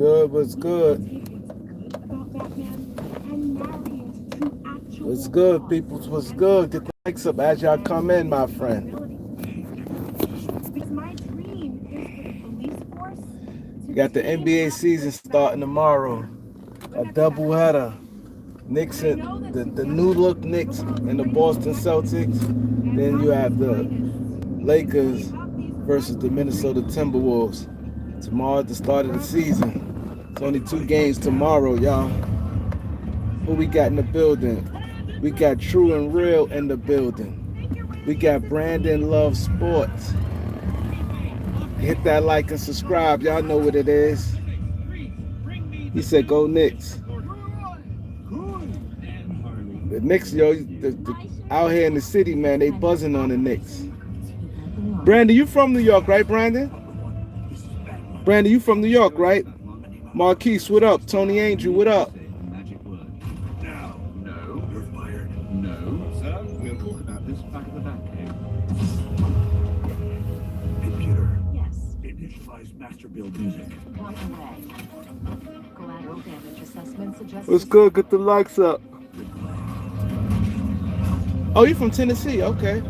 good? What's good? What's good, people? What's good? Get the likes up as y'all come in, my friend. You got the NBA season starting tomorrow. A doubleheader. Knicks and the new look Knicks and the Boston Celtics. Then you have the Lakers versus the Minnesota Timberwolves. Tomorrow at the start of the season. It's only 2 games tomorrow, y'all. Who we got in the building? We got True and Real in the building. We got Brandon Love Sports. Hit that like and subscribe. Y'all know what it is. He said, go Knicks. The Knicks, yo, out here in the city, man, they buzzing on the Knicks. Brandon, you from New York, right, Brandon? Brandon, you from New York, right? Marquise, what up? Tony Angel, what up? What's good? Get the likes up. Oh, you from Tennessee? Okay.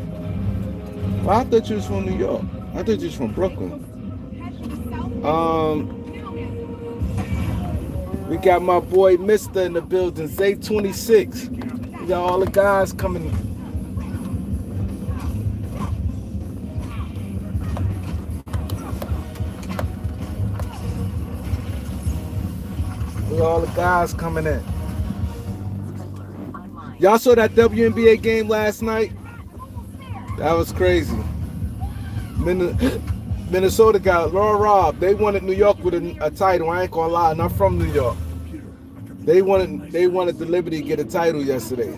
Well, I thought you was from New York. I thought you was from Brooklyn. We got my boy Mister in the building, Zay 26. We got all the guys coming. We got all the guys coming in. Y'all saw that WNBA game last night? That was crazy. Minnesota got robbed. They wanted New York with a title. I ain't gonna lie, and I'm from New York. They wanted the Liberty to get a title yesterday.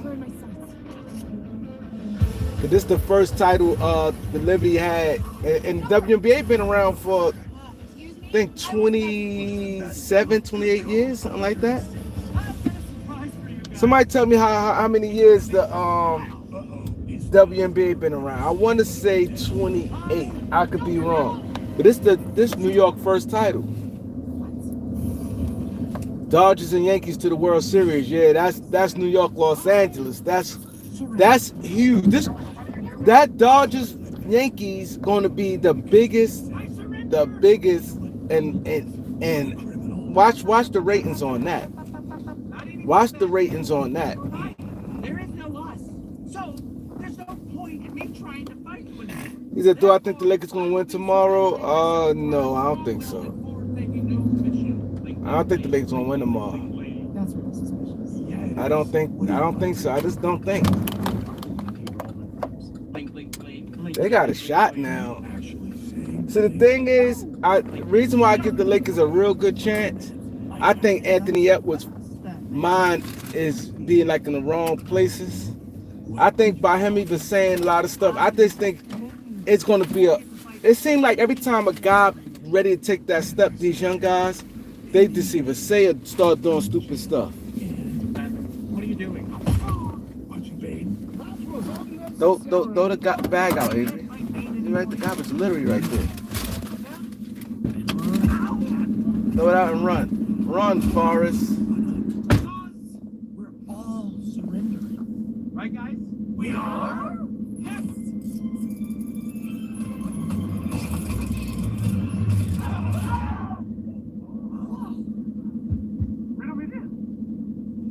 But this is the first title the Liberty had, and WNBA been around for I think 27, 28 years, something like that. Somebody tell me how many years the WNBA been around. I want to say 28. I could be wrong. But this New York first title. Dodgers and Yankees to the World Series. Yeah, that's New York, Los Angeles. That's huge. That Dodgers Yankees going to be the biggest and watch the ratings on that. Watch the ratings on that. There is no loss. So there's no point in me trying to fight with him. He said, do I think the Lakers gonna win tomorrow? No, I don't think so. I don't think the Lakers gonna win tomorrow. I don't think so. I just don't think. They got a shot now. So the thing is, the reason why I give the Lakers a real good chance, I think Anthony Edwards' mind is being like in the wrong places. I think by him even saying a lot of stuff, I just think it's going to be it seems like every time a guy ready to take that step, these young guys, they just either say or start doing stupid stuff. What are you doing? Throw the bag out, Adrian. You're right, the guy was literally right there. Throw it out and run. Run, Forrest. We're all surrendering. Right, guys? We are? Yes! Right over there.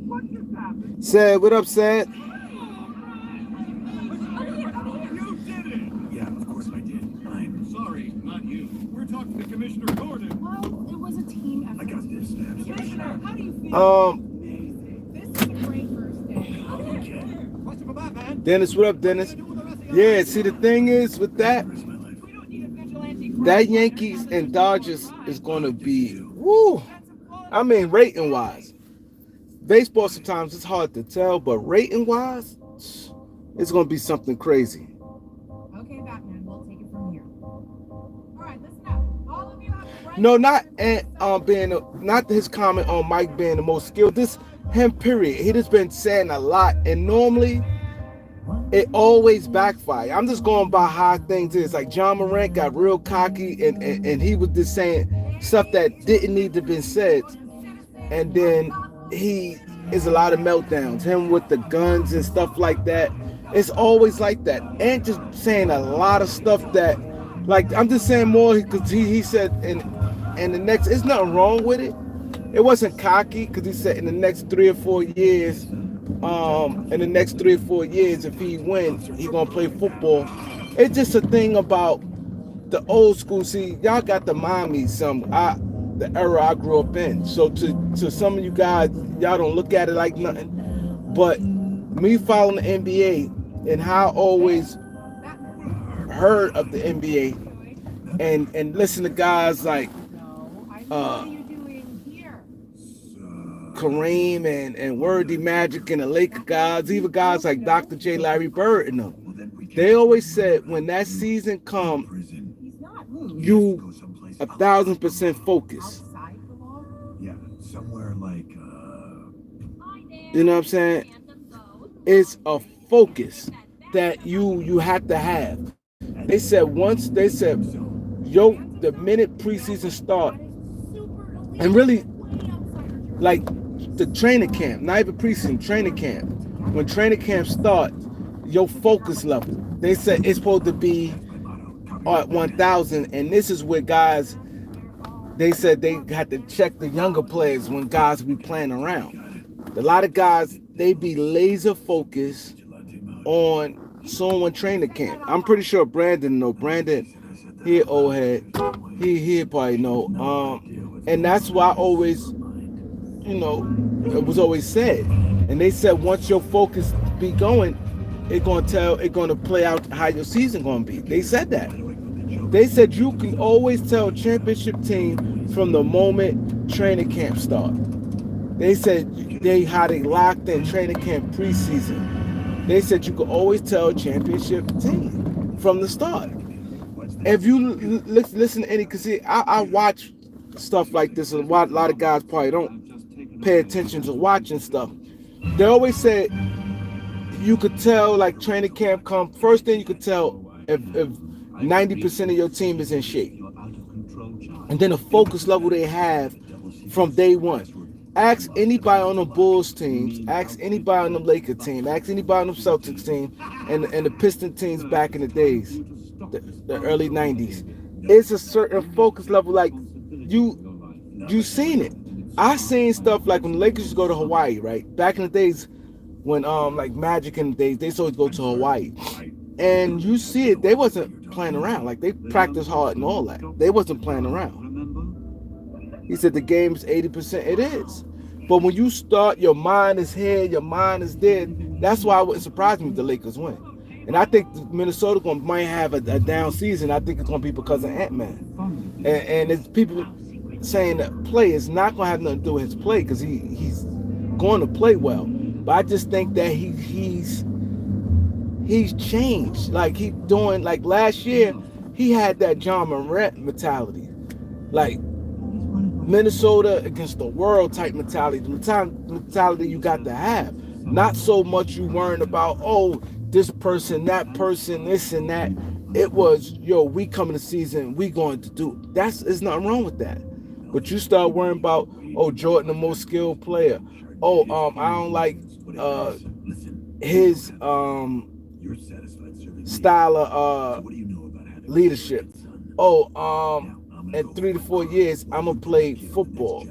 What just happened? Sad, what up, Sad? You did it! Yeah, of course I did. I'm sorry, not you. We're talking to Commissioner Gordon. Well, it was a team effort. I got this. Commissioner, how do you feel? This is a great first day. Question for that, man. Dennis, what up, Dennis? Yeah, see, the thing is with that Yankees and Dodgers is going to be, woo. I mean, rating-wise. Baseball sometimes it's hard to tell, but rating-wise, it's going to be something crazy. Okay, Batman, we'll take it from here. All right, listen up. All of you have the right. No, not his comment on Mike being the most skilled. This him, period. He just been saying a lot, and normally it always backfire. I'm just going by how things is. Like John Morant got real cocky, and he was just saying stuff that didn't need to be said. And then he is a lot of meltdowns. Him with the guns and stuff like that. It's always like that. And just saying a lot of stuff that, like, I'm just saying more because he said in the next, there's nothing wrong with it. It wasn't cocky because he said in the next 3 or 4 years, if he wins, he gonna play football. It's just a thing about the old school. See, y'all got to mind me the era I grew up in. So to some of you guys, y'all don't look at it like nothing. But me following the NBA and how I always heard of the NBA and listen to guys like Kareem and Wordy Magic and the Laker guys, even guys like Dr. J, Larry Bird and them. They always said when that season come, you 1,000% focus. Yeah, somewhere like You know what I'm saying? It's a focus that you have to have. They said, yo, the minute preseason start, and really like the training camp, not even preseason, training camp. When training camp start, your focus level. They said it's supposed to be at 1,000, and this is where guys. They said they had to check the younger players when guys be playing around. A lot of guys, they be laser focused on someone training camp. I'm pretty sure Brandon know. Brandon, he old head. He probably know. And that's why I always, it was always said. And they said once your focus be going, it gonna play out how your season gonna be. They said that. They said you can always tell a championship team from the moment training camp start. They said how they locked in training camp preseason. They said you could always tell a championship team from the start. If you listen to any, because I watch stuff like this, and a lot of guys probably don't pay attention to watching stuff. They always say you could tell like training camp come. First thing you could tell if 90% of your team is in shape. And then the focus level they have from day one. Ask anybody on the Bulls teams, ask anybody on the Lakers team, ask anybody on the Celtics team, and the Piston teams back in the days, the early 90s. It's a certain focus level, like you seen it. I seen stuff like when the Lakers used to go to Hawaii, right? Back in the days when like Magic in the days, they used to always go to Hawaii. And you see it, they wasn't playing around. Like they practiced hard and all that. They wasn't playing around. He said the game's 80%. It is. But when you start, your mind is here, your mind is there. That's why it wouldn't surprise me if the Lakers win. And I think Minnesota might have a down season. I think it's going to be because of Ant-Man. And it's people saying that play is not going to have nothing to do with his play because he's going to play well. But I just think that he's changed. Like he doing, like last year, he had that John Morant mentality. Like Minnesota against the world type mentality. The mentality you got to have. Not so much you worrying about, this person, that person, this and that. It was, we coming to season, we going to do. There's nothing wrong with that. But you start worrying about, Jordan the most skilled player. I don't like his style of leadership. In 3 to 4 years, I'm gonna play football.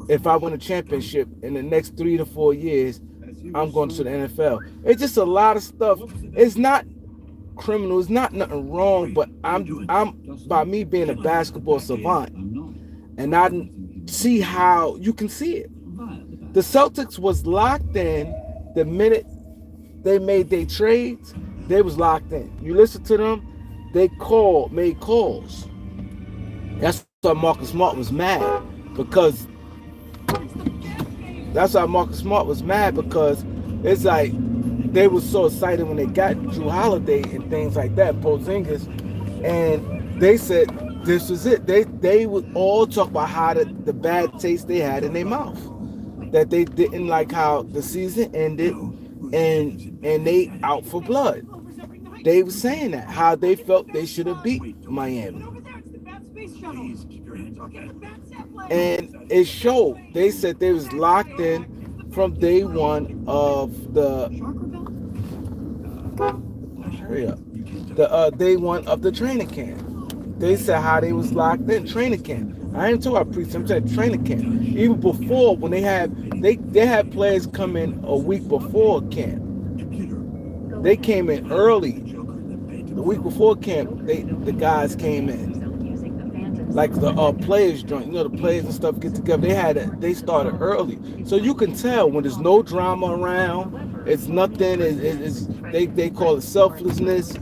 If I win a championship in the next 3 to 4 years, I'm going to the NFL. It's just a lot of stuff. It's not criminal. It's not nothing wrong. But I'm by me being a basketball savant, and I see how you can see it. The Celtics was locked in the minute they made their trades. They was locked in. You listen to them. They made calls. That's why Marcus Smart was mad because it's like they were so excited when they got Drew Holiday and things like that, Porzingis, and they said this was it. They would all talk about how the bad taste they had in their mouth, that they didn't like how the season ended, and they out for blood. They were saying that how they felt they should have beat Miami. And it showed. They said they was locked in from day one of the hurry up. The day one of the training camp. They said how they was locked in training camp. I ain't talking about pre-camp, I'm saying training camp. Even before, when they had players come in a week before camp. They came in early. The week before camp, the guys came in. Like the players joint, you know, the players and stuff get together. They started early, so you can tell when there's no drama around. It's nothing. They call it selflessness,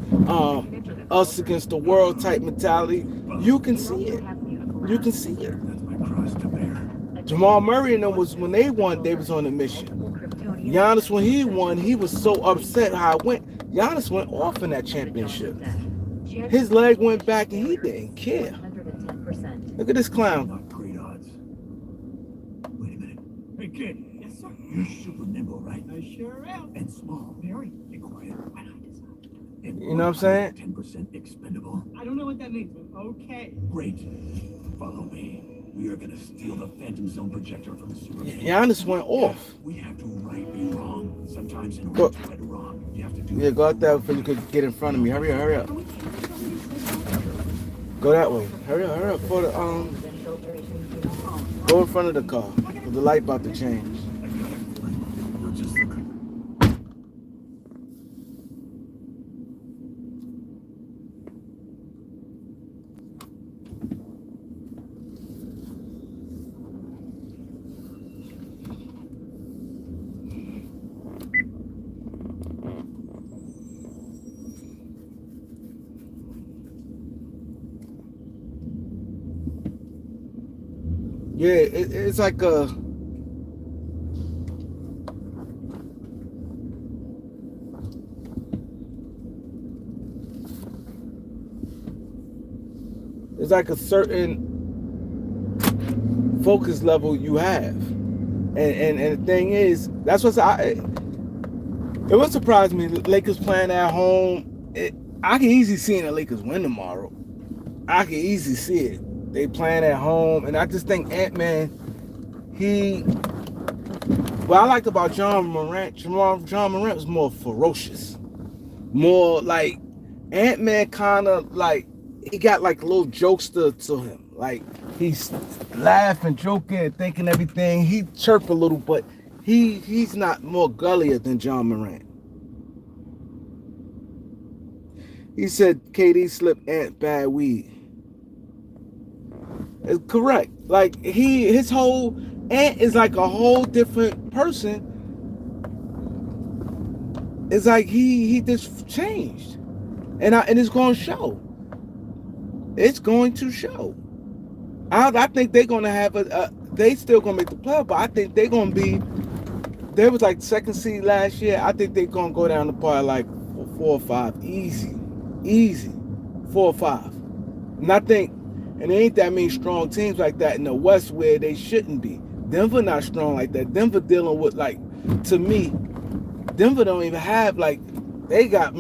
us against the world type mentality. You can see it. You can see it. Jamal Murray and them was when they won. They was on a mission. Giannis, when he won, he was so upset how it went. Giannis went off in that championship. His leg went back and he didn't care. Look at this clown. Great odds. Wait a minute. Hey, kid. Yes, sir. You're super nimble, right? I sure am. And small. Very. Be quiet. When I decide. You know what I'm saying? 10% expendable. I don't know what that means, but okay. Great. Follow me. We are going to steal the Phantom Zone projector from the super. Giannis went off. We have to right a wrong. Sometimes in order Go. to right a wrong, you have to do. Yeah, go out there before you could get in front of me. Hurry up, hurry up. Go that way. Hurry up for the go in front of the car. The light about to change. You're just looking. Yeah, it's like a certain focus level you have, and the thing is, that's what it would surprise me. The Lakers playing at home. I can easily see the Lakers win tomorrow. I can easily see it. They playing at home, and I just think Ant-Man, what I liked about John Morant was more ferocious. More like Ant-Man kind of like, he got like a little jokester to him. Like he's laughing, joking, thinking everything. He chirp a little, but he's not more gullier than John Morant. He said KD slipped Ant bad weed. It's correct. Like his whole Ant is like a whole different person. It's like he just changed, and it's going to show. It's going to show. I think they're going to have they still going to make the playoff, but I think they're going to be. They was like second seed last year. I think they're going to go down the par like 4 or 5, easy, 4 or 5. And I think. And there ain't that many strong teams like that in the West where they shouldn't be. Denver not strong like that. Denver dealing with, like, to me, Denver don't even have, like, they don't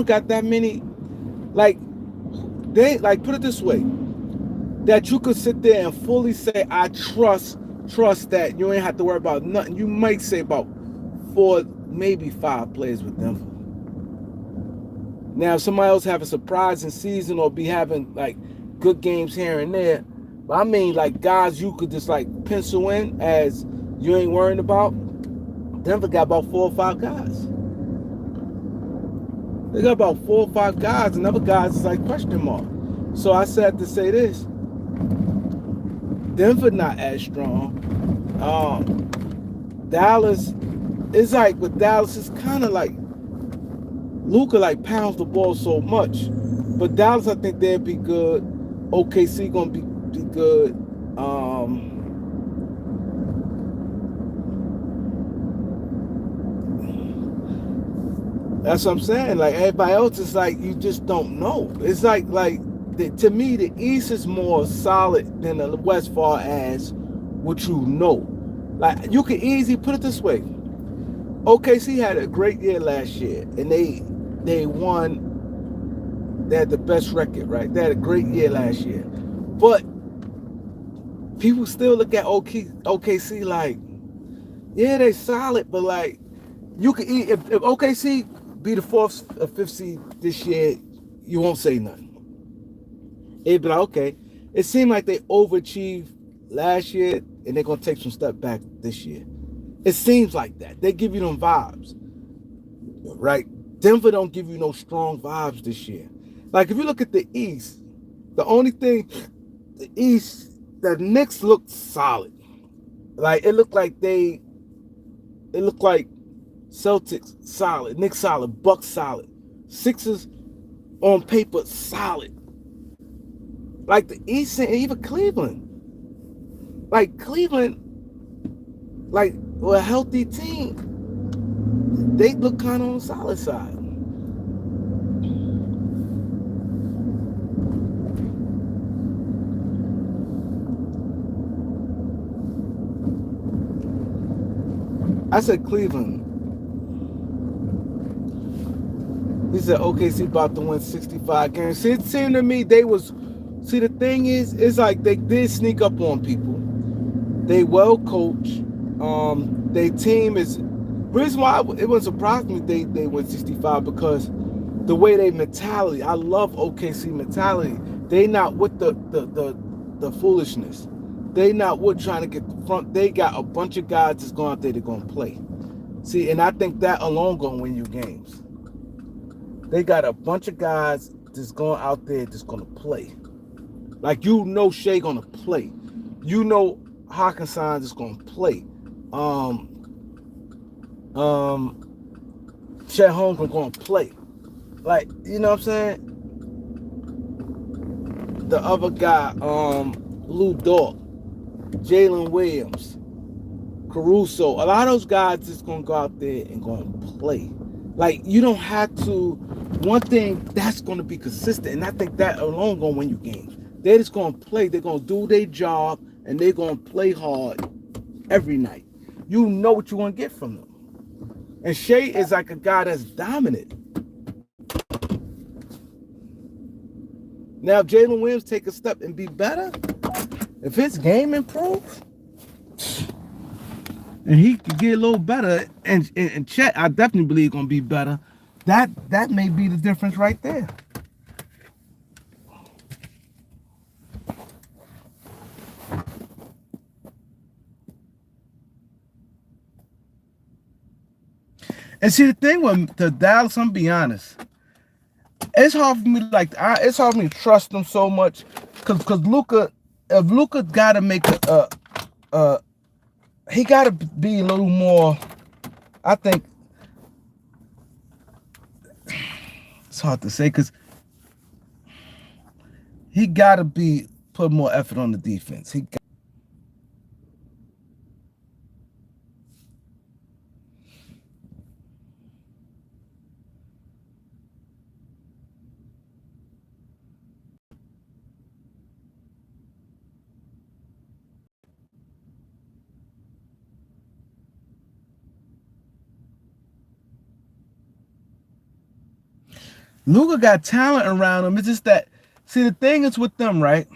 got that many, like, put it this way, that you could sit there and fully say, I trust that you ain't have to worry about nothing. You might say about 4, maybe 5 players with Denver. Now, if somebody else have a surprising season or be having, like, good games here and there, but I mean, like, guys you could just, like, pencil in as you ain't worrying about, Denver got about 4 or 5 guys. They got about 4 or 5 guys, and other guys is, like, question mark. So I said to say this, Denver not as strong. Dallas, it's like, with Dallas, it's kind of like, Luka like pounds the ball so much, but Dallas, I think they'll be good. OKC gonna be good. That's what I'm saying. Like everybody else is like, you just don't know. It's like to me, the East is more solid than the West, far as what you know. Like you can easily put it this way. OKC had a great year last year, and they won They had the best record, right? They had a great year last year. But people still look at OKC like, yeah, they solid, but like, you could eat if OKC be the 4th or 5th seed this year, you won't say nothing. It'd be like, okay. It seemed like they overachieved last year and they're gonna take some step back this year. It seems like that. They give you them vibes. Right? Denver don't give you no strong vibes this year. Like if you look at the East, the only thing, the East, the Knicks looked solid. Like it looked like Celtics solid, Knicks solid, Bucks solid, Sixers on paper solid. Like the East and even Cleveland. Like Cleveland, like with a healthy team, they look kind of on the solid side. I said Cleveland. He said OKC about to win 65 games. See, it seemed to me they was. See, the thing is, it's like they did sneak up on people. They well coached. Their team is. Reason why it wouldn't surprise me they went 65 because the way they mentality. I love OKC mentality. They not with the foolishness. They not with trying to get the front. They got a bunch of guys that's going out there. They're going to play. See, and I think that alone going to win you games. They got a bunch of guys that's going out there that's going to play. Like, you know Shea going to play. You know Hawkinson is going to play. Chet Holmgren going to play. Like, you know what I'm saying? The other guy, Lou Dort, Jalen Williams, Caruso, a lot of those guys just going to go out there and going to play. Like, you don't have to. One thing that's going to be consistent, and I think that alone going to win you games. They're just going to play. They're going to do their job, and they're going to play hard every night. You know what you're going to get from them. And Shea is like a guy that's dominant. Now, if Jalen Williams take a step and be better, if his game improves, and he could get a little better, and Chet, I definitely believe going to be better, that may be the difference right there. And see, the thing with the Dallas, I'm gonna be honest, it's hard for me it's hard for me to trust them so much, because Luka, if Luka gotta make he gotta be a little more. I think it's hard to say because he gotta put more effort on the defense. Luka got talent around him. It's just that, see, the thing is with them, right?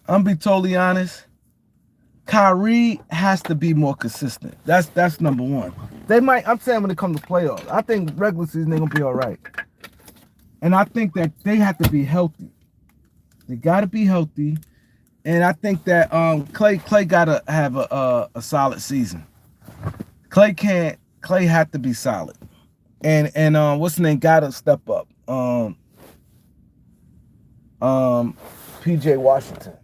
I'm gonna be totally honest. Kyrie has to be more consistent. That's number one. They might. I'm saying when it comes to playoffs, I think regular season they're gonna be all right. And I think that they have to be healthy. They gotta be healthy. And I think that Clay gotta have a solid season. Clay have to be solid. And what's the name? Gotta step up. PJ Washington.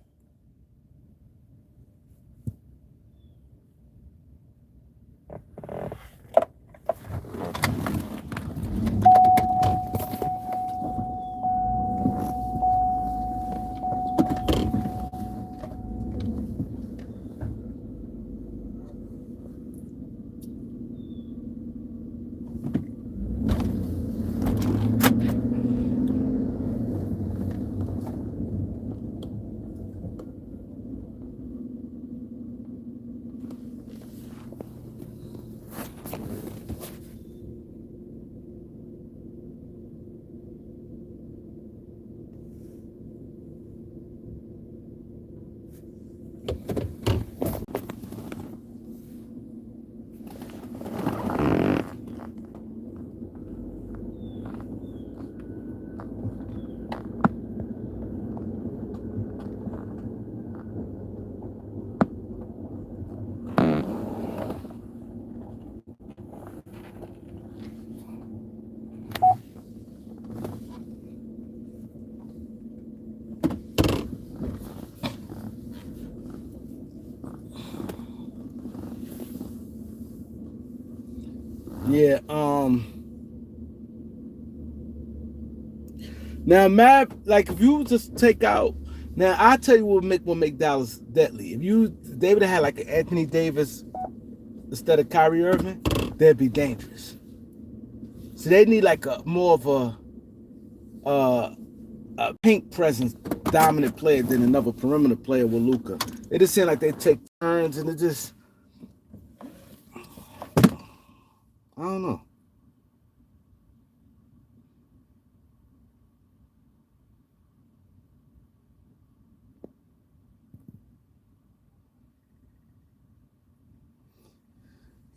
Yeah. Now, Matt, like if you just take out, now I tell you what make Dallas deadly. If they would have had like an Anthony Davis instead of Kyrie Irving, they'd be dangerous. So they need like a more of uh, a pink presence, dominant player than another perimeter player with Luca. It just seems like they take turns and it just, I don't know.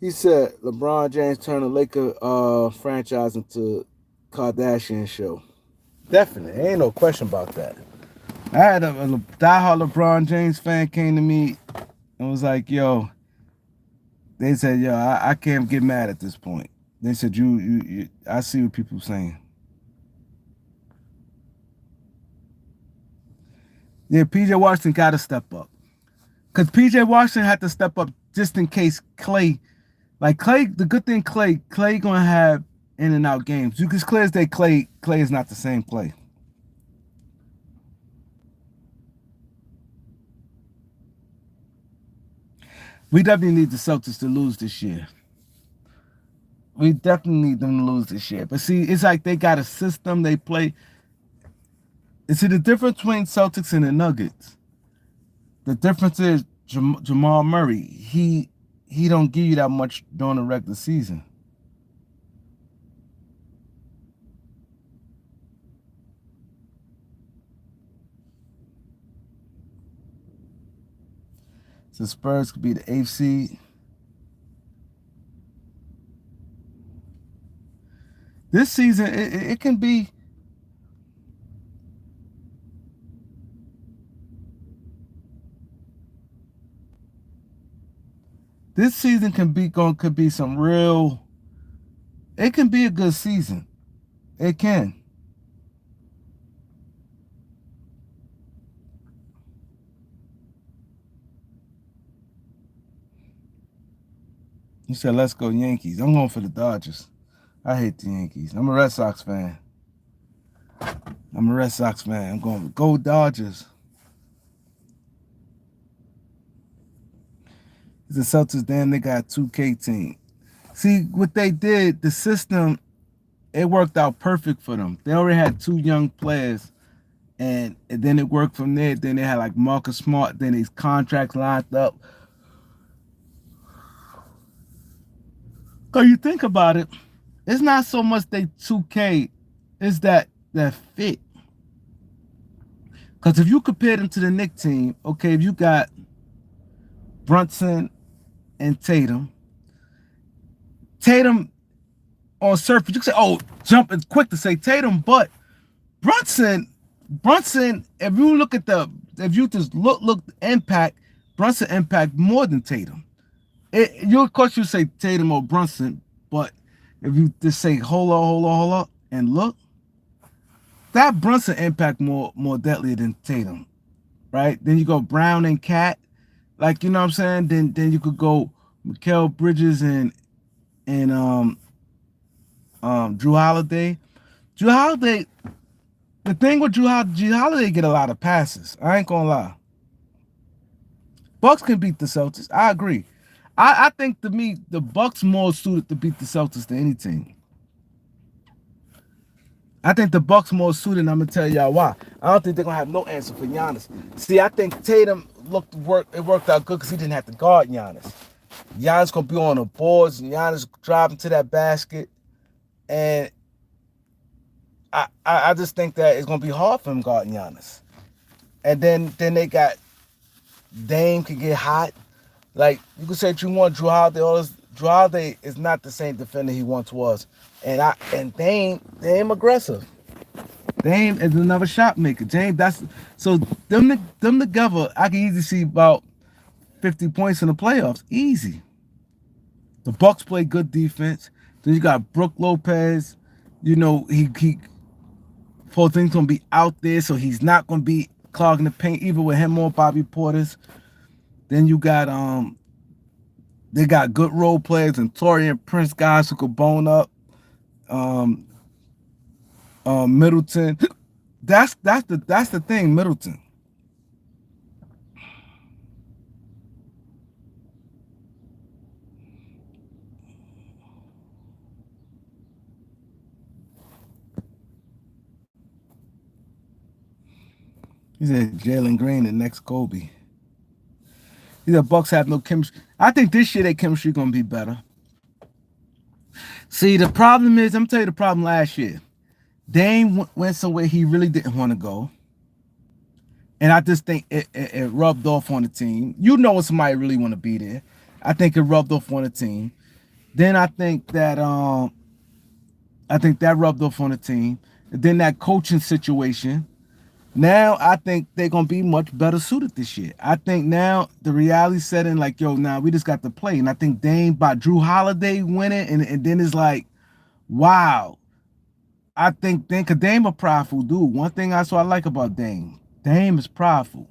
He said LeBron James turned the Laker franchise into Kardashian show. Definitely, ain't no question about that. I had a diehard LeBron James fan came to me and was like, "Yo," they said, "Yo, I can't get mad at this point." They said, "You, I see what people saying." Yeah, PJ Washington got to step up because PJ Washington had to step up just in case Clay. Like Clay, the good thing Clay gonna have in and out games. You can clear as day Clay is not the same Clay. We definitely need the Celtics to lose this year. We definitely need them to lose this year. But see, it's like they got a system they play. See, the difference between Celtics and the Nuggets. The difference is Jamal Murray. He don't give you that much during the regular season. So Spurs could be the eighth seed. This season, it can be. This season could be some real. It can be a good season. It can. You said let's go Yankees. I'm going for the Dodgers. I hate the Yankees. I'm a Red Sox fan. I'm a Red Sox fan. I'm going to go Dodgers. The Celtics, then they got 2K team. See what they did, the system, it worked out perfect for them. They already had two young players, and then it worked from there. Then they had like Marcus Smart, then his contracts lined up. Cause you think about it, it's not so much they 2K, it's that fit. Because if you compare them to the Knick team, okay, if you got Brunson and Tatum on surface, you can say, oh, jump is quick to say Tatum, but Brunson, if you look at if you just look impact, Brunson impact more than Tatum. Of course you say Tatum or Brunson, but if you just say hold on, and look, that Brunson impact more deadly than Tatum, right? Then you go Brown and Cat, like you know what I'm saying. Then you could go Mikal Bridges and Drew Holiday. Drew Holiday, the thing with Drew Holiday get a lot of passes. I ain't gonna lie. Bucks can beat the Celtics. I agree. I think to me the Bucks more suited to beat the Celtics than any team. I think the Bucks more suited, and I'm gonna tell y'all why. I don't think they're gonna have no answer for Giannis. See, I think Tatum it worked out good because he didn't have to guard Giannis. Giannis gonna be on the boards, and Giannis driving to that basket, and I just think that it's gonna be hard for him guarding Giannis. And then they got Dame can get hot. Like you could say you want Drew Holiday, Drew Holiday is not the same defender he once was. And Dame aggressive. Dame is another shot maker. James, that's so them together, I can easily see about 50 points in the playoffs. Easy. The Bucks play good defense. Then you got Brook Lopez. You know, he full thing's gonna be out there, so he's not gonna be clogging the paint either with him or Bobby Portis. Then you got They got good role players and Torian Prince guys who could bone up. Um, Middleton. That's the thing, Middleton. He said Jalen Green, the next Kobe. He said Bucks have no chemistry. I think this year their chemistry gonna be better. See, the problem is, I'm gonna tell you the problem last year. Dame went somewhere he really didn't want to go. And I just think it rubbed off on the team. You know when somebody really want to be there. I think it rubbed off on the team. Then I think that rubbed off on the team. And then that coaching situation. Now I think they're gonna be much better suited this year. I think now the reality set in like, yo, now we just got to play. And I think Dame by Drew Holiday winning, and then it's like, wow. I think cause Dame a prideful dude. One thing I like about Dame. Dame is prideful.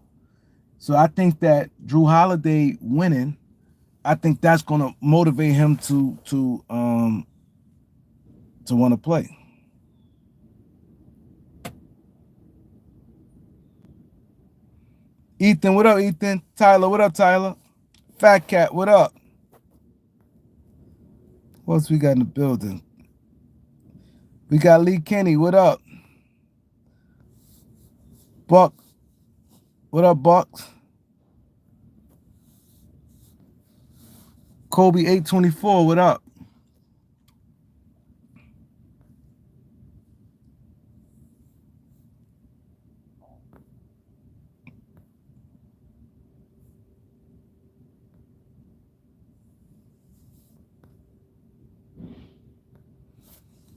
So I think that Drew Holiday winning, I think that's gonna motivate him to want to play. Ethan, what up, Ethan? Tyler, what up, Tyler? Fat Cat, what up? What else we got in the building? We got Lee Kenny, what up? Buck, what up, Bucks? Kobe 824, what up?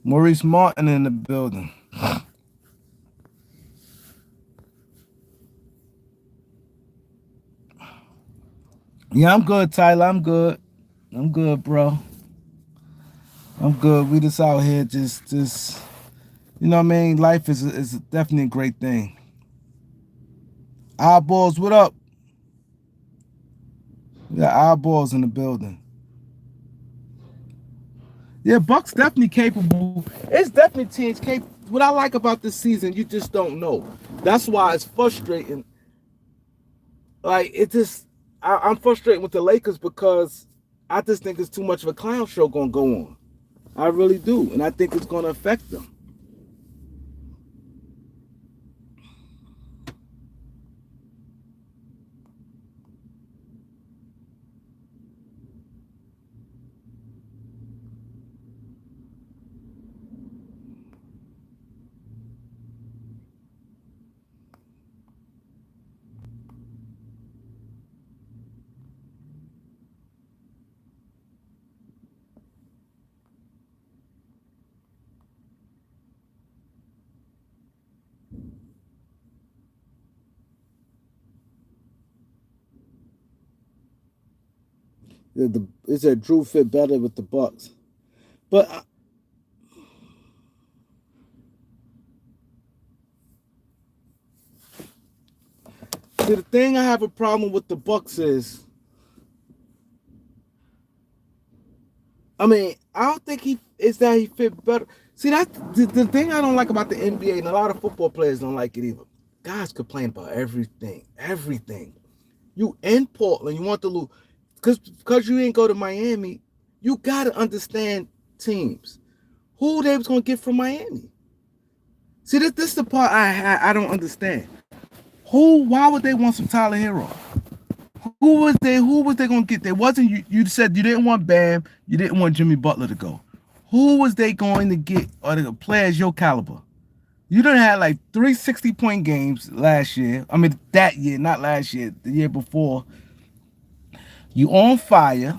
Maurice Martin in the building. Yeah, I'm good, Tyler. I'm good. I'm good, bro. I'm good. We just out here, just you know what I mean. Life is definitely a great thing. Eyeballs, what up? We got eyeballs in the building. Yeah, Bucks definitely capable. It's definitely teams capable. What I like about this season, you just don't know. That's why it's frustrating. Like it just, I'm frustrated with the Lakers because I just think it's too much of a clown show gonna go on. I really do, and I think it's gonna affect them. It said Drew fit better with the Bucks, but see, the thing I have a problem with the Bucks is, I mean, I don't think he fit better. See, that's the thing I don't like about the NBA, and a lot of football players don't like it either. Guys complain about everything, everything. You in Portland, you want to lose, because you didn't go to Miami. You gotta understand teams. Who they was gonna get from Miami? See, this is the part I don't understand. Who? Why would they want some Tyler Hero? Who was they gonna get? There wasn't you. You said you didn't want Bam. You didn't want Jimmy Butler to go. Who was they going to get? Or the players your caliber? You done had like 360-point games last year. I mean that year, not last year. The year before. You on fire.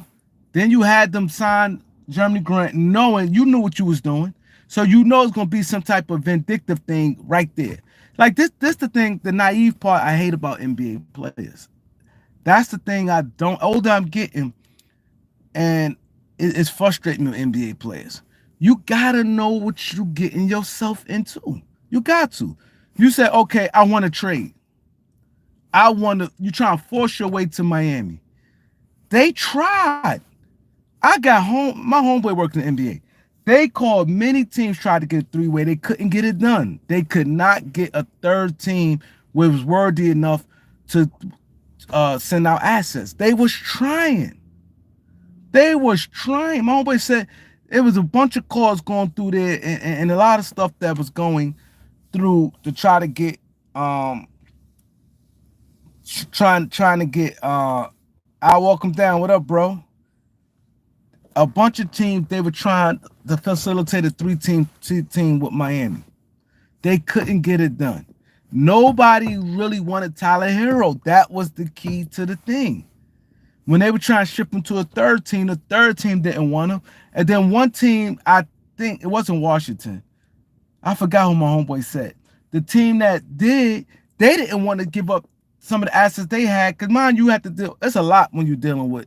Then you had them sign Jeremy Grant, knowing you knew what you was doing. So you know it's gonna be some type of vindictive thing right there. Like this the thing, the naive part I hate about NBA players. That's the thing I don't. Older I'm getting, and it's frustrating with NBA players. You gotta know what you getting yourself into. You got to. You said, okay, I want to trade. I want to. You try to force your way to Miami. They tried. I got home. My homeboy worked in the NBA. They called many teams tried to get a three-way. They couldn't get it done. They could not get a third team which was worthy enough to send out assets. They was trying. They was trying. My homeboy said it was a bunch of calls going through there and a lot of stuff that was going through to try to get trying to get I walk him down. What up, bro? A bunch of teams they were trying to facilitate a three team with Miami. They couldn't get it done. Nobody really wanted Tyler Hero. That was the key to the thing. When they were trying to ship him to a third team, the third team didn't want him. And then one team, I think it wasn't Washington. I forgot who my homeboy said. The team that did, they didn't want to give up some of the assets they had. Because mind you have to deal, it's a lot when you're dealing with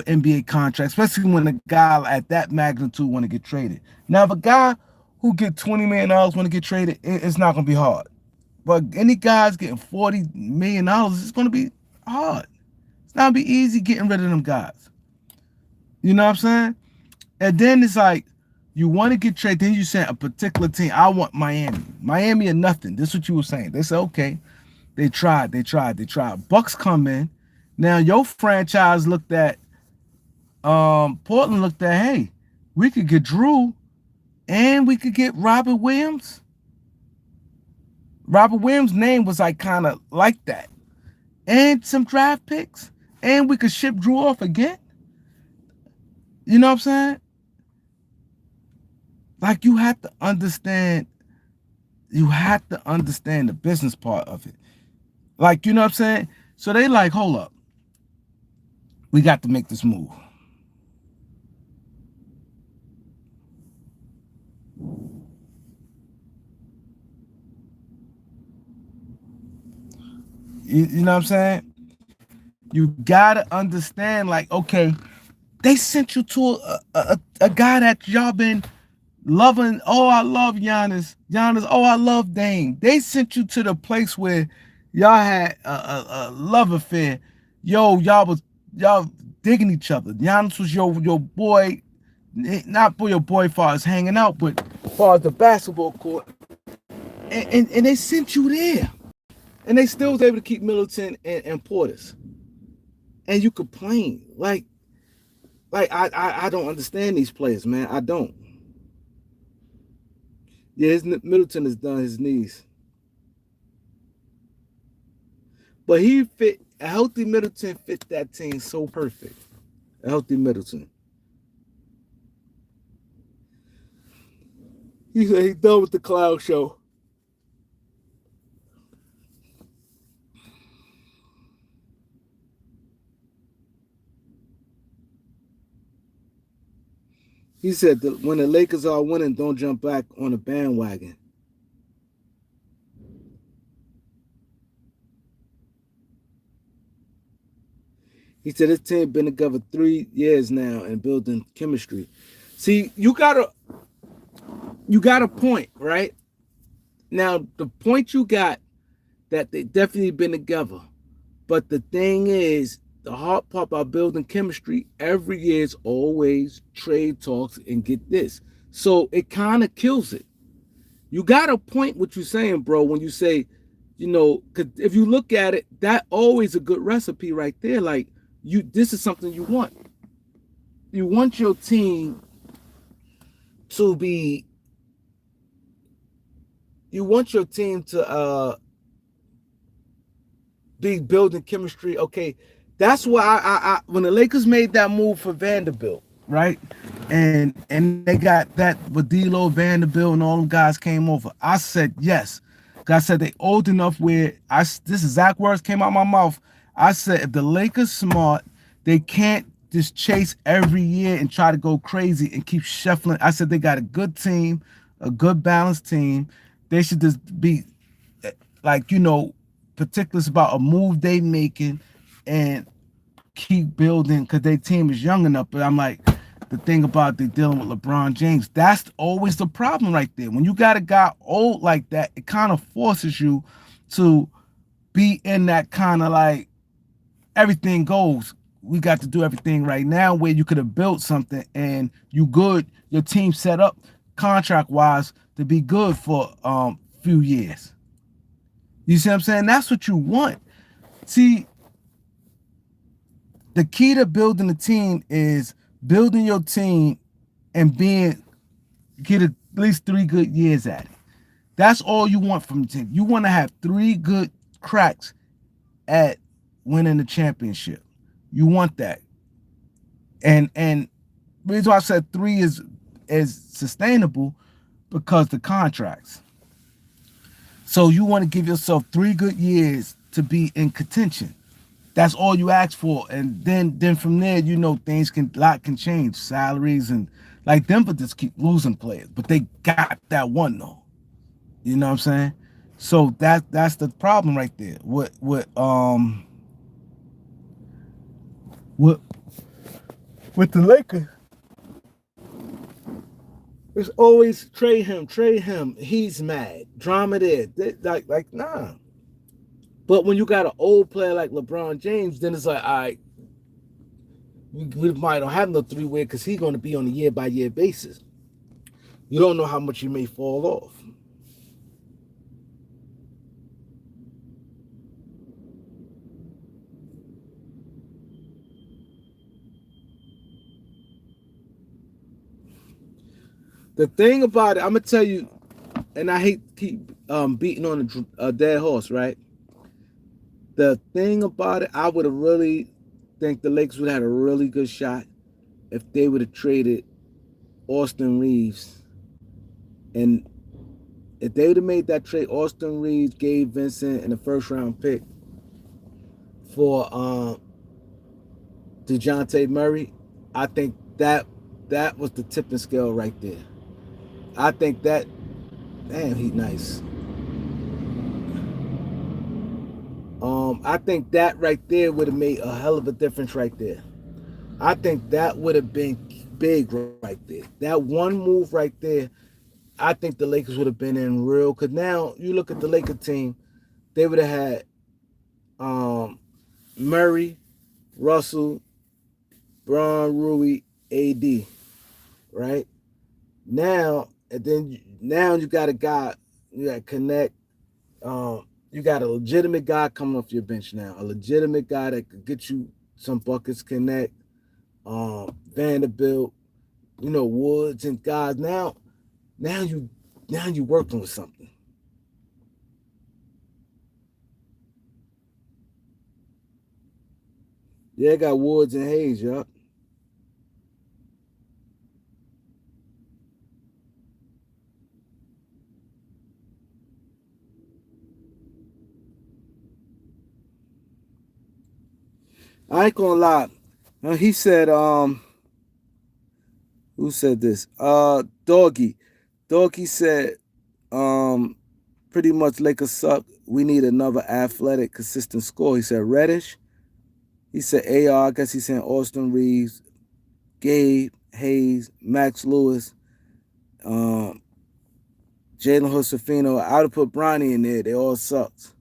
NBA contracts, especially when a guy at that magnitude want to get traded. Now, if a guy who get $20 million want to get traded, it's not going to be hard. But any guys getting $40 million, it's going to be hard. It's not going to be easy getting rid of them guys. You know what I'm saying? And then it's like, you want to get traded, then you say a particular team, I want Miami. Miami or nothing. This is what you were saying. They said, okay. They tried. Bucks come in. Now, your franchise looked at, Portland looked at, hey, we could get Drew and we could get Robert Williams. Robert Williams' name was like kind of like that. And some draft picks. And we could ship Drew off again. You know what I'm saying? Like you have to understand the business part of it. Like, you know what I'm saying? So they like, hold up. We got to make this move. You know what I'm saying? You gotta understand, like, okay, they sent you to a guy that y'all been loving. Oh, I love Giannis. Oh, I love Dame. They sent you to the place where y'all had a love affair. Yo, y'all digging each other. Giannis was your boy, not for your boy as far as hanging out, but as far as the basketball court. And they sent you there. And they still was able to keep Middleton and Portis. And you complain. Like I don't understand these players, man. I don't. Yeah, Middleton has done his knees. But a healthy Middleton fit that team so perfect. A healthy Middleton. He said he's done with the cloud show. He said that when the Lakers are winning, don't jump back on the bandwagon. He said this team been together 3 years now and building chemistry. See, you got a point, right? Now, the point you got that they definitely been together. But the thing is, the hard part about building chemistry every year is always trade talks and get this. So it kind of kills it. You got a point what you're saying, bro, when you say, you know, cause if you look at it, that always a good recipe right there. Like, this is something you want. You want your team to be, you want your team to be building chemistry. Okay, that's why I when the Lakers made that move for Vanderbilt, right? And they got that with D'Lo, Vanderbilt, and all them guys came over. I said yes. I said they old enough where this exact words came out my mouth. I said if the Lakers smart, they can't just chase every year and try to go crazy and keep shuffling. I said they got a good team, a good balanced team. They should just be like, you know, particulars about a move they making and keep building because their team is young enough. But I'm like, the thing about they dealing with LeBron James, that's always the problem right there. When you got a guy old like that, it kind of forces you to be in that kind of like everything goes we got to do everything right now where you could have built something and you good, your team set up contract wise to be good for few years. You see what I'm saying? That's what you want. See, the key to building a team is building your team and get at least 3 good years at it. That's all you want from the team. You want to have 3 good cracks at winning the championship. You want that. And the reason why I said 3 is sustainable because the contracts. So you want to give yourself 3 good years to be in contention. That's all you ask for, and then from there, things can change, salaries and like Denver just keep losing players, but they got that one though. You know what I'm saying? So that's the problem right there. With with the Lakers, it's always trade him. He's mad, drama there. Like nah. But when you got an old player like LeBron James, then it's like, all right, we might not have no 3-way because he's going to be on a year-by-year basis. You don't know how much he may fall off. The thing about it, I'm going to tell you, and I hate to keep beating on a dead horse, right? The thing about it, I would have really think the Lakers would have had a really good shot if they would have traded Austin Reeves. And if they would have made that trade, Austin Reeves, Gabe Vincent, and a first-round pick for DeJounte Murray, I think that was the tipping scale right there. I think that, damn, he nice. I think that right there would have made a hell of a difference right there. I think that would have been big right there. That one move right there, I think the Lakers would have been in real. Because now you look at the Lakers team, they would have had Murray, Russell, Braun, Rui, AD, right? Now, and then now you got a guy, you got Connect. You got a legitimate guy coming off your bench now. A legitimate guy that could get you some buckets, Connect, Vanderbilt, Woods and guys. Now you working with something. Yeah, I got Woods and Hayes, yup. I ain't gonna lie. He said, who said this? Doggy. Doggy said, pretty much Lakers suck. We need another athletic, consistent score. He said Reddish. He said AR. I guess he's saying Austin Reeves, Gabe, Hayes, Max Lewis, Jalen Josefino. I would have put Bronny in there. They all sucked.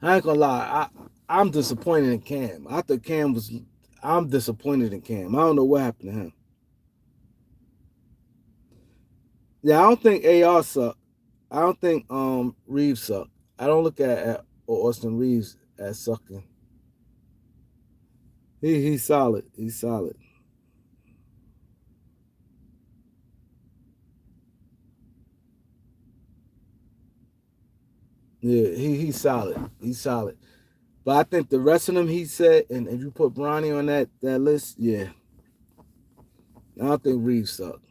I ain't gonna lie. I'm disappointed in Cam. I thought Cam was. I'm disappointed in Cam. I don't know what happened to him. Yeah, I don't think AR sucked. I don't think Reeves sucked. I don't look at Austin Reeves as sucking. He's solid. He's solid. Yeah, he's solid. He's solid. But I think the rest of them, he said, and if you put Bronny on that list, yeah. I don't think Reeves sucked.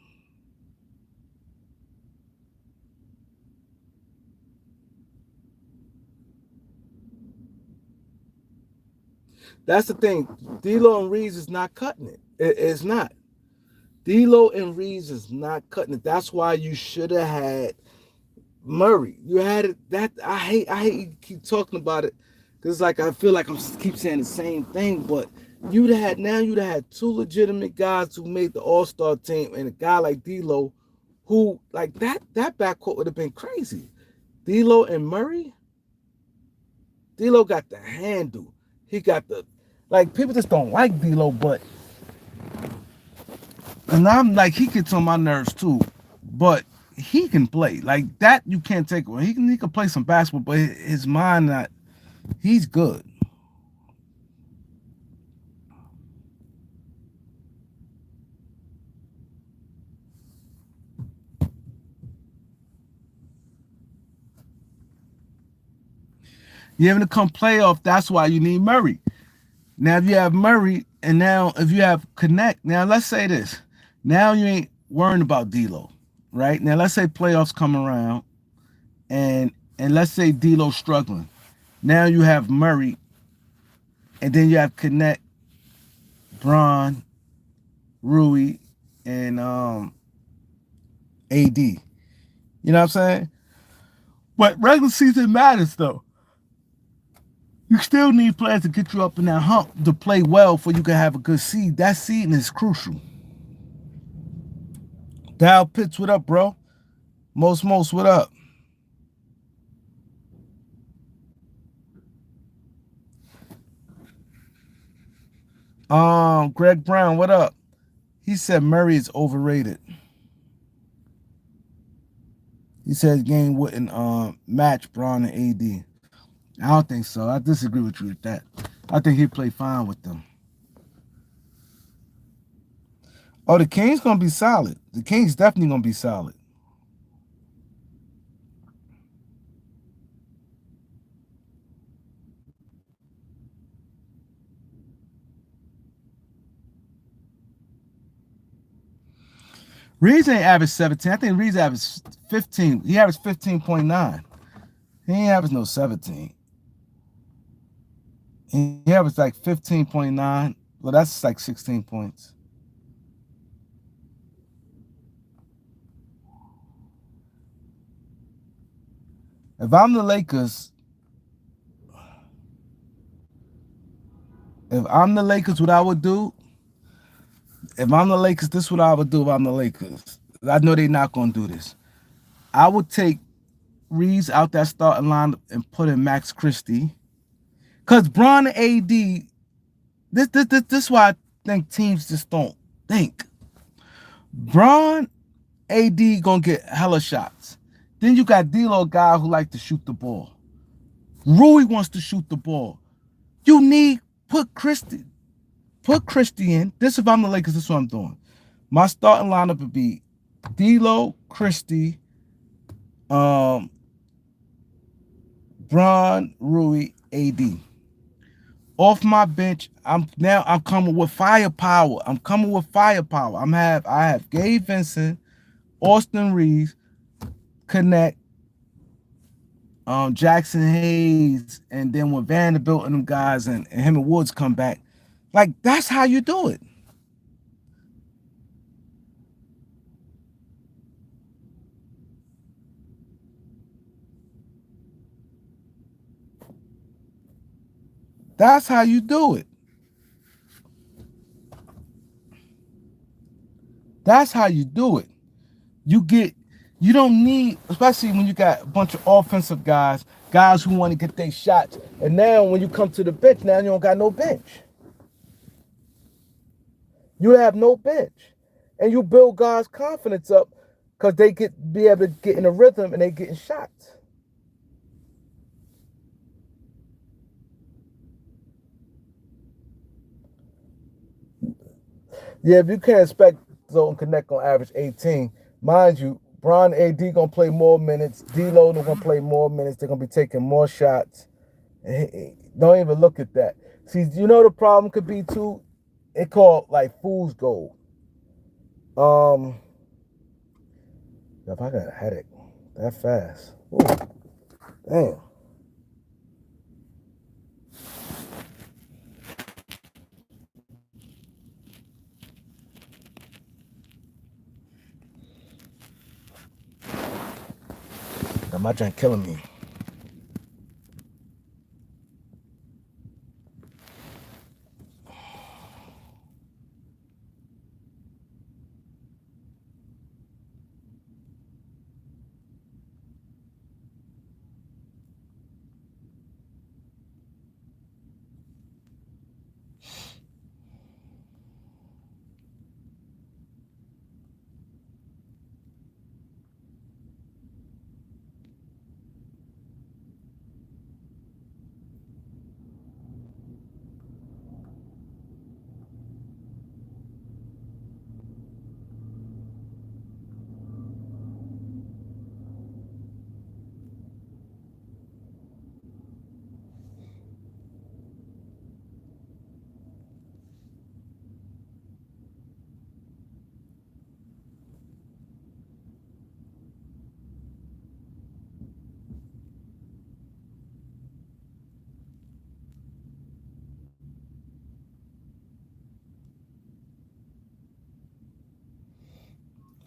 That's the thing. D'Lo and Reeves is not cutting it. It's not. D'Lo and Reeves is not cutting it. That's why you should have had Murray. You had it. That I hate you keep talking about it because like I feel like I'm keep saying the same thing. But you'd have had 2 legitimate guys who made the All-Star team and a guy like D'Lo who like that backcourt would have been crazy. D'Lo and Murray. D'Lo got the handle. He got the like people just don't like D'Lo, but and I'm like he gets on my nerves too, but he can play like that. You can't take away. He can play some basketball, but his mind not. He's good. You having to come playoff. That's why you need Murray. Now if you have Murray, and now if you have Connect, now let's say this. Now you ain't worrying about D'Lo, right? Now let's say playoffs come around, and let's say D'Lo's struggling. Now you have Murray, and then you have Connect, Braun, Rui, and AD. You know what I'm saying? But regular season matters though. You still need players to get you up in that hump to play well for you can have a good seed. That seeding is crucial. Dow Pitts, what up, bro? Most, what up? Greg Brown, what up? He said Murray is overrated. He said game wouldn't match Braun and AD. I don't think so. I disagree with you with that. I think he'd play fine with them. Oh, the Kings gonna be solid. The Kings definitely gonna be solid. Reeves ain't averaged 17. I think Reeves averaged 15. He averaged 15.9. He ain't averaged no 17. He averaged like 15.9. Well, that's like 16 points. If I'm the Lakers, what I would do, if I'm the Lakers, this is what I would do if I'm the Lakers. I know they're not going to do this. I would take Reeves out that starting line and put in Max Christie. Because Braun and AD, this is why I think teams just don't think. Braun, AD going to get hella shots. Then you got D'Lo, guy who like to shoot the ball. Rui wants to shoot the ball. You need, put Christie in. This if I'm the Lakers, this is what I'm doing. My starting lineup would be D'Lo, Christie, Braun, Rui, AD. Off my bench, I'm coming with firepower. I have Gabe Vincent, Austin Reeves, Connect, Jackson Hayes, and then when Vanderbilt and them guys and him and Woods come back, like that's how you do it. That's how you do it. That's how you do it. You don't need, especially when you got a bunch of offensive guys who want to get their shots. And now when you come to the bench, now you don't got no bench. You have no bench. And you build guys' confidence up because they be able to get in a rhythm and they getting shots. Yeah, if you can't expect Zone Connect on average 18, mind you, Braun AD gonna play more minutes. D'Lo gonna play more minutes. They're gonna be taking more shots. Don't even look at that. See, you know the problem could be too. It called like fool's gold. If I got a headache that fast, ooh, damn. My drink killing me.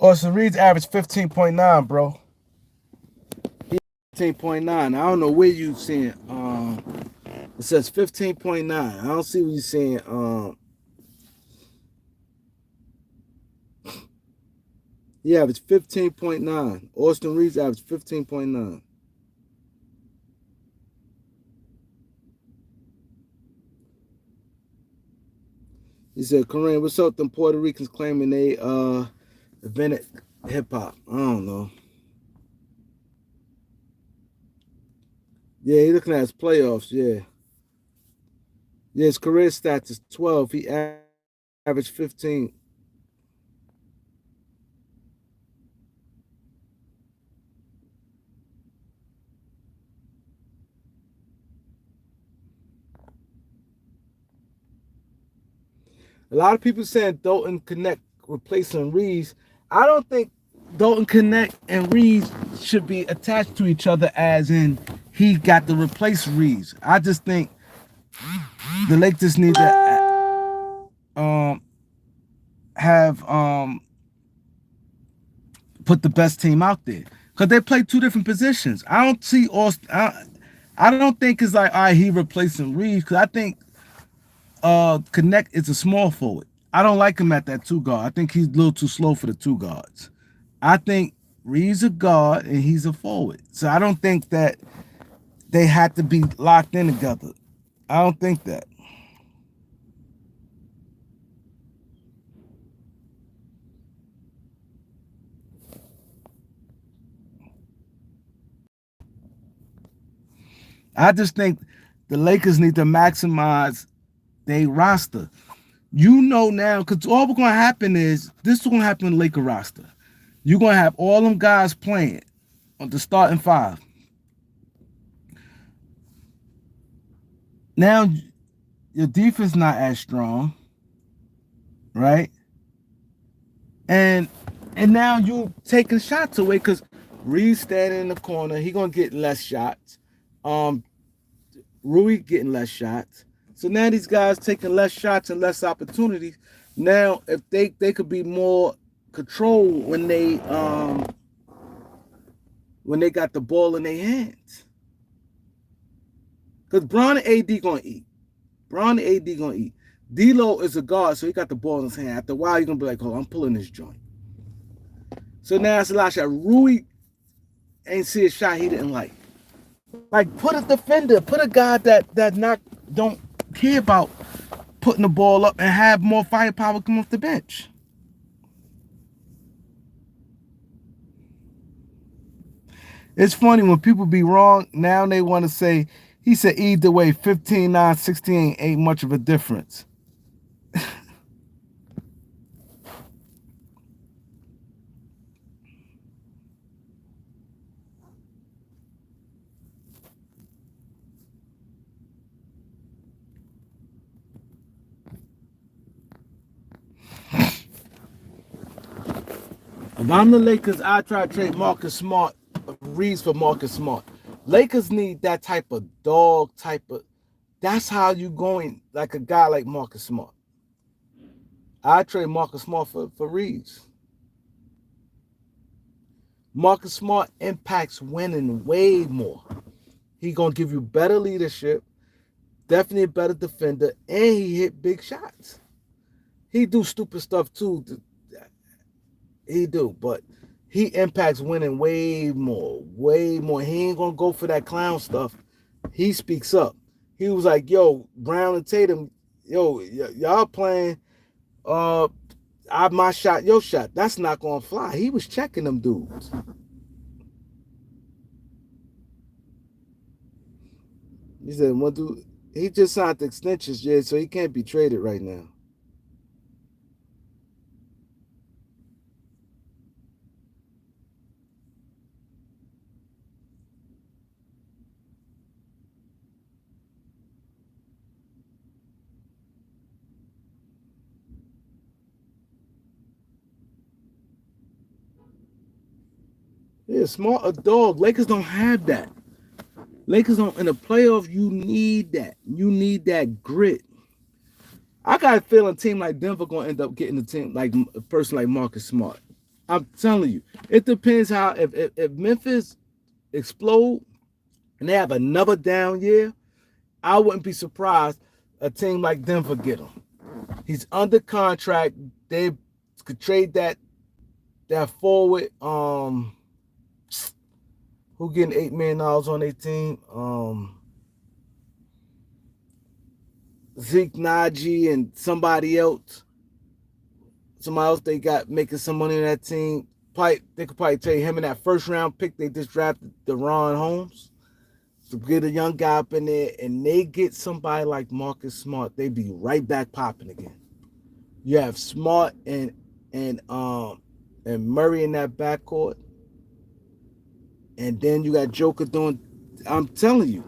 Austin Reed's average 15.9, bro. 15.9. I don't know where you seeing. It says 15.9. I don't see what you're saying. He averaged 15.9. Austin Reed's averaged 15.9. He said, Kareem, what's up? Them Puerto Ricans claiming they invented hip hop. I don't know. Yeah, he looking at his playoffs. Yeah. Yeah, his career stats is 12. He averaged 15. A lot of people saying Dalton Connect replacing Reeves. I don't think Dalton Connect and Reeves should be attached to each other as in he got to replace Reeves. I just think the Lakers need to have put the best team out there because they play two different positions. I don't see Austin. I don't think it's like all right, he replacing Reeves because I think Connect is a small forward. I don't like him at that two guard. I think he's a little too slow for the two guards. I think Reeves a guard and he's a forward. So I don't think that they had to be locked in together. I don't think that. I just think the Lakers need to maximize their roster. You know now, because all what's going to happen is this is going to happen in the Laker roster. You're going to have all them guys playing on the starting five. Now, your defense not as strong, right? And now you taking shots away because Reed's standing in the corner. He gonna get less shots. Um, Rui getting less shots. So now these guys taking less shots and less opportunities. Now, if they could be more control when they got the ball in their hands. Because Bron and AD gonna eat. Bron and AD gonna eat. D'Lo is a guard, so he got the ball in his hand. After a while, you're gonna be like, "Oh, I'm pulling this joint." So now it's a lot of shot. Rui ain't see a shot he didn't like. Like put a defender, put a guy that not don't care about putting the ball up and have more firepower come off the bench. It's funny when people be wrong. Now they want to say he said either way 15-9, 16 ain't much of a difference. If I'm the Lakers, I try to trade Marcus Smart, Reeves for Marcus Smart. Lakers need that type of dog type of. That's how you going like a guy like Marcus Smart. I trade Marcus Smart for Reeves. Marcus Smart impacts winning way more. He gonna give you better leadership, definitely a better defender, and he hit big shots. He do stupid stuff too. He do, but he impacts winning way more, way more. He ain't gonna go for that clown stuff. He speaks up. He was like, "Yo, Brown and Tatum, yo, y'all playing my shot, your shot. That's not gonna fly." He was checking them dudes. He said, "What do?" He just signed the extensions, yeah, so he can't be traded right now. Yeah, smart a dog. Lakers don't have that. Lakers don't in the playoffs. You need that. You need that grit. I got a feeling a team like Denver gonna end up getting a team like a person like Marcus Smart. I'm telling you, it depends how if Memphis explode and they have another down year, I wouldn't be surprised a team like Denver get him. He's under contract. They could trade that forward. Who getting $8 million on their team? Zeke Naji and somebody else. Somebody else they got making some money in that team. Probably they could probably trade him in that first round pick they just drafted, Deron Holmes. To get a young guy up in there, and they get somebody like Marcus Smart, they be right back popping again. You have Smart and Murray in that backcourt, and then you got Joker doing. I'm telling you,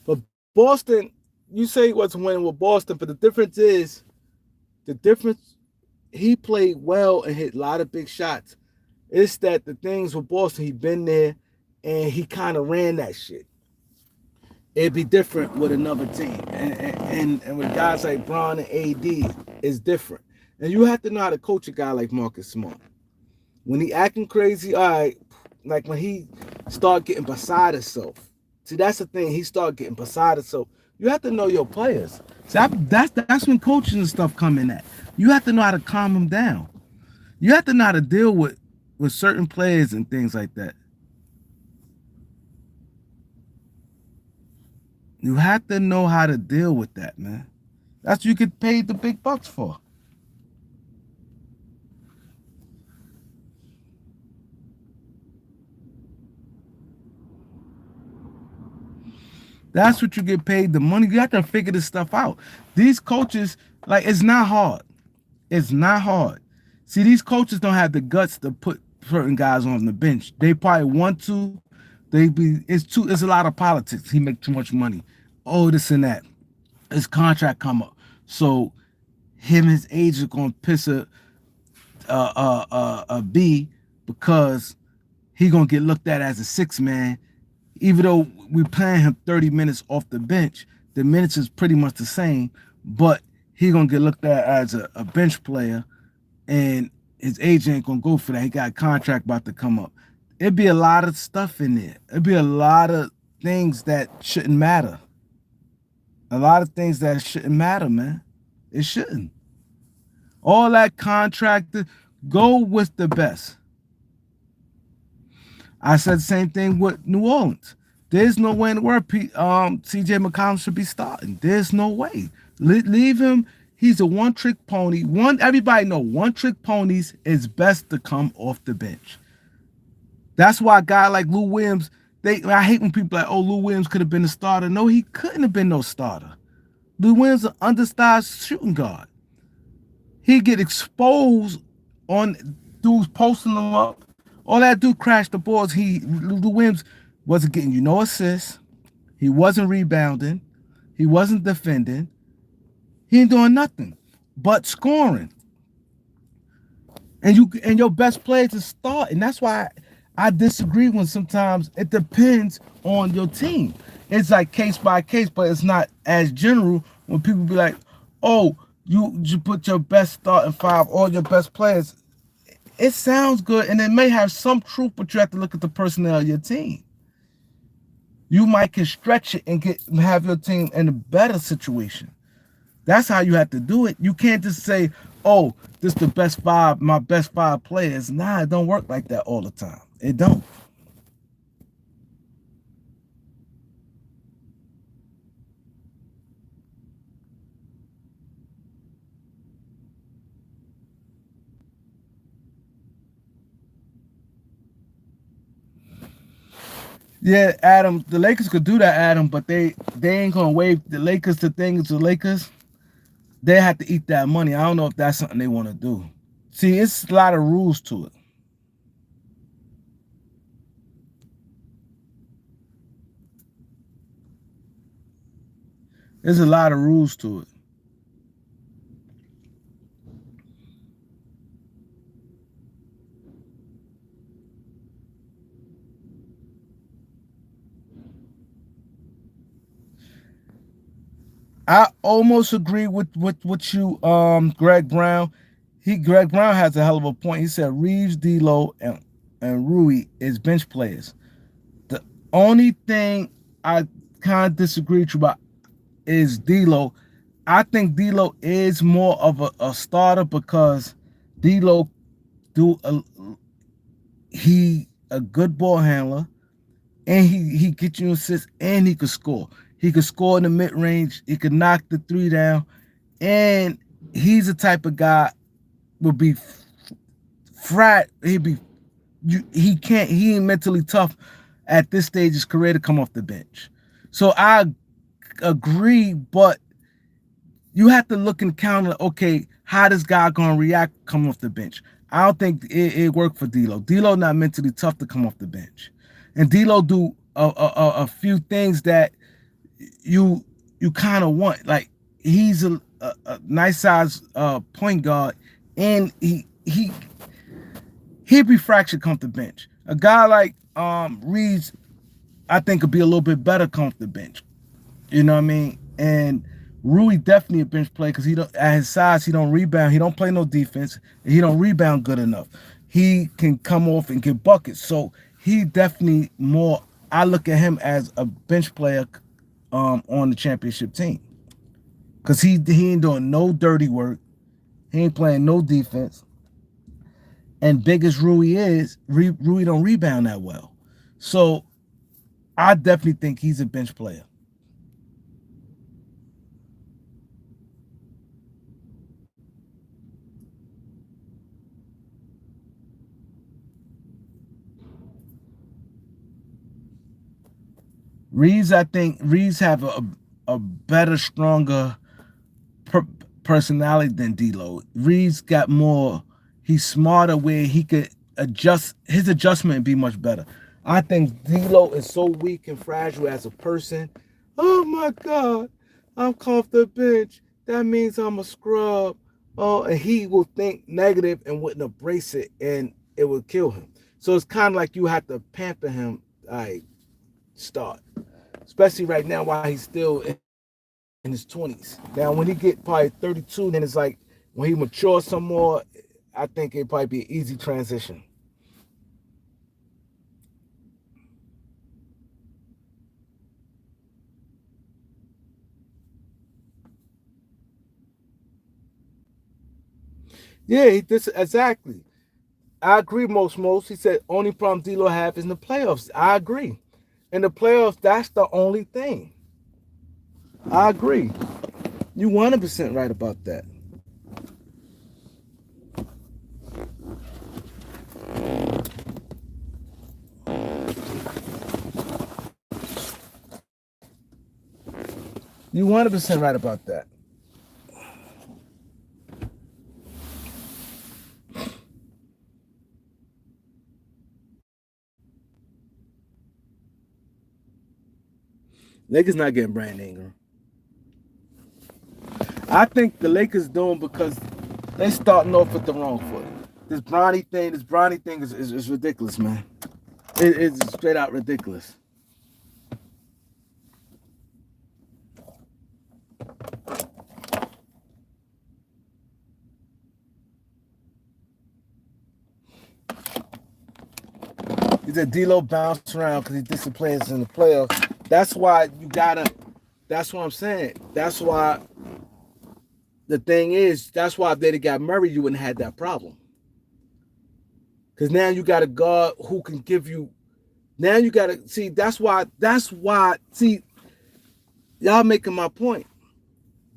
but Boston, you say what's winning with Boston, but the difference is the difference. He played well and hit a lot of big shots. It's that the things with Boston, he been there and he kind of ran that shit. It'd be different with another team. And with guys like Braun and AD, it's different. And you have to know how to coach a guy like Marcus Smart. When he acting crazy, all right, like when he start getting beside himself. See, that's the thing. He start getting beside himself. You have to know your players. See, that's when coaching and stuff come in at. You have to know how to calm them down. You have to know how to deal with certain players and things like that. You have to know how to deal with that, man. That's what you get paid the big bucks for. That's what you get paid the money. You have to figure this stuff out. These coaches, like, it's not hard. It's not hard. See, these coaches don't have the guts to put certain guys on the bench. They probably want to. It's a lot of politics. He make too much money. Oh, this and that. His contract come up. So him and his agent gonna piss a B because he gonna get looked at as a six man. Even though we playing him 30 minutes off the bench, the minutes is pretty much the same, but he gonna get looked at as a bench player, and his agent ain't gonna go for that. He got a contract about to come up. It'd be a lot of stuff in there. It'd be a lot of things that shouldn't matter. A lot of things that shouldn't matter, man. It shouldn't. All that contractor, go with the best. I said the same thing with New Orleans. There's no way in the world CJ McCollum should be starting. There's no way. Leave him. He's a one-trick pony. Everybody know one-trick ponies is best to come off the bench. That's why a guy like Lou Williams, I hate when people are like, oh, Lou Williams could have been a starter. No, he couldn't have been no starter. Lou Williams is an undersized shooting guard. He get exposed on dudes posting him up. All that dude crashed the boards. Lou Williams wasn't getting you no assists. He wasn't rebounding. He wasn't defending. He ain't doing nothing but scoring. And your best players is starting. That's why I disagree when sometimes it depends on your team. It's like case by case, but it's not as general when people be like, oh, you put your best starting five, all your best players. It sounds good, and it may have some truth, but you have to look at the personnel of your team. You might can stretch it and have your team in a better situation. That's how you have to do it. You can't just say, oh, this is the best five, my best five players. Nah, it don't work like that all the time. It don't. Yeah, Adam, the Lakers could do that, Adam, but they ain't gonna waive the Lakers. The thing is, the Lakers, they have to eat that money. I don't know if that's something they want to do. See, it's a lot of rules to it. There's a lot of rules to it. I almost agree with you, Greg Brown. Greg Brown has a hell of a point. He said Reeves, D'Lo, and Rui is bench players. The only thing I kind of disagree with you about is D'Lo. I think D'Lo is more of a starter because D'Lo do a, he a good ball handler and he get you assists and he could score. He could score in the mid range. He could knock the three down, and he's the type of guy would be frat. He'd be he can't he ain't mentally tough at this stage of his career to come off the bench. So I agree, but you have to look and counter. Okay, how this guy gonna react coming off the bench? I don't think it worked for D'Lo. D'Lo not mentally tough to come off the bench, and D'Lo do a few things that you kind of want. Like he's a nice size point guard, and he'd be fractured come off the bench. A guy like Reeves, I think could be a little bit better come off the bench. You know what I mean? And Rui definitely a bench player because he don't at his size he don't rebound. He don't play no defense. And he don't rebound good enough. He can come off and get buckets. So he definitely more. I look at him as a bench player on the championship team because he ain't doing no dirty work. He ain't playing no defense. And big as Rui is, Rui don't rebound that well. So I definitely think he's a bench player. I think Reeves have a better, stronger per- personality than D'Lo. Reeves got more. He's smarter where he could adjust. His adjustment be much better. I think D'Lo is so weak and fragile as a person. Oh my God, I'm off the bench. That means I'm a scrub. Oh, and he will think negative and wouldn't embrace it, and it would kill him. So it's kind of like you have to pamper him. Like start, especially right now while he's still in his 20s. Now, when he get probably 32, then it's like when he matures some more, I think it'd probably be an easy transition. Yeah, this exactly. I agree. Most he said only problem D'Lo have is in the playoffs. I agree. In the playoffs, that's the only thing. I agree. You 100% right about that. You 100% right about that. Lakers not getting Brandon Ingram. I think the Lakers doing because they starting off with the wrong foot. This Bronny thing is ridiculous, man. It's straight out ridiculous. He said D'Lo bounced around because he disciplined in the playoffs. That's why you gotta. That's what I'm saying. That's why the thing is. That's why if they'd have got Murray, you wouldn't have had that problem. Because now you got a guard who can give you. Now you got to see. That's why. That's why. See, y'all making my point.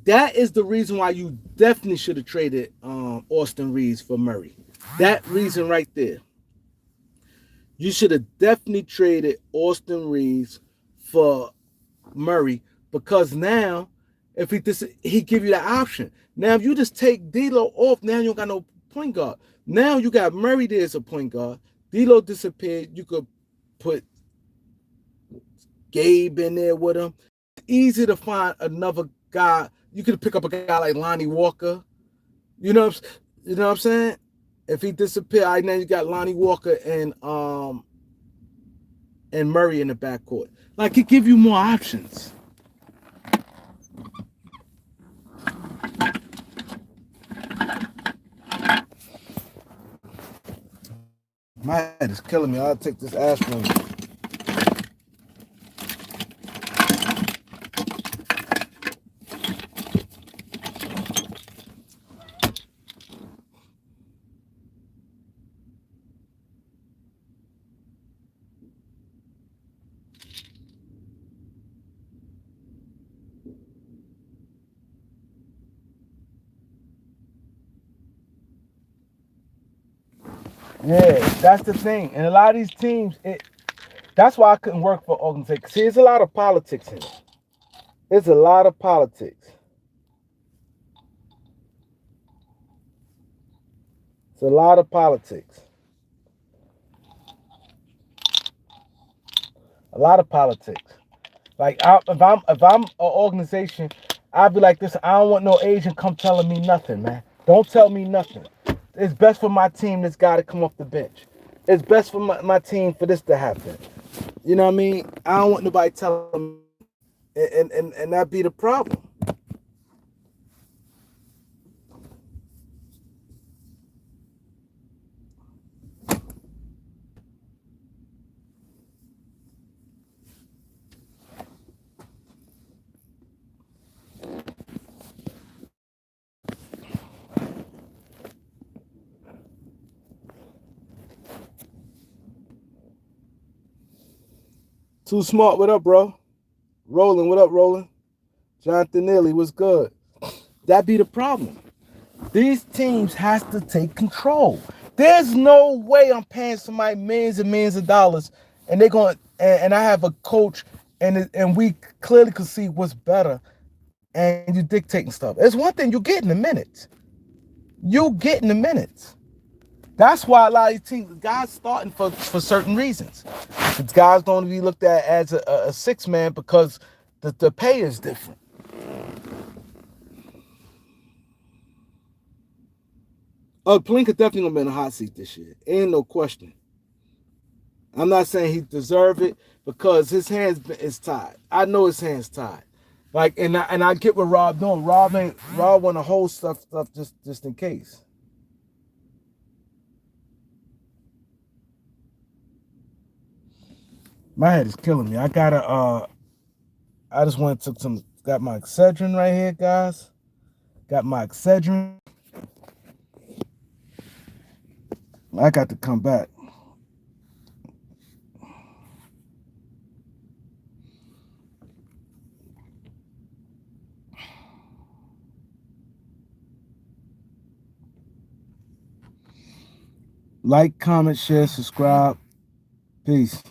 That is the reason why you definitely should have traded Austin Reeves for Murray. That reason right there. You should have definitely traded Austin Reeves for Murray because now, if he give you that option. Now, if you just take D'Lo off, now you don't got no point guard. Now you got Murray there as a point guard. D'Lo disappeared. You could put Gabe in there with him. It's easy to find another guy. You could pick up a guy like Lonnie Walker. You know, you know what I'm saying? If he disappeared, now you got Lonnie Walker and Murray in the backcourt. Like, he give you more options. My head is killing me. I'll take this aspirin. Yeah, that's the thing. And a lot of these teams, that's why I couldn't work for organizations. See, there's a lot of politics in it. There's a lot of politics. It's a lot of politics. A lot of politics. Like, if I'm an organization, I'd be like this. I don't want no agent come telling me nothing, man. Don't tell me nothing. It's best for my team. This guy to come off the bench. It's best for my team for this to happen. You know what I mean? I don't want nobody telling me, and that be the problem. Too smart. What up, bro? Rolling. What up, Rolling? Jonathan Neely, what's good? That be the problem. These teams has to take control. There's no way I'm paying somebody millions and millions of dollars, and they're going and I have a coach, and we clearly can see what's better, and you dictating stuff. It's one thing you get in the minutes. You get in the minutes. That's why a lot of these teams, guys starting for certain reasons. The guys don't be looked at as a six man because the pay is different. Palinka definitely gonna be in a hot seat this year. Ain't no question. I'm not saying he deserve it because his hands is tied. I know his hands tied. Like, and I get what Rob doing. Rob want to hold stuff just in case. My head is killing me. I just went and took got my Excedrin right here, guys. Got my Excedrin. I got to come back. Like, comment, share, subscribe. Peace.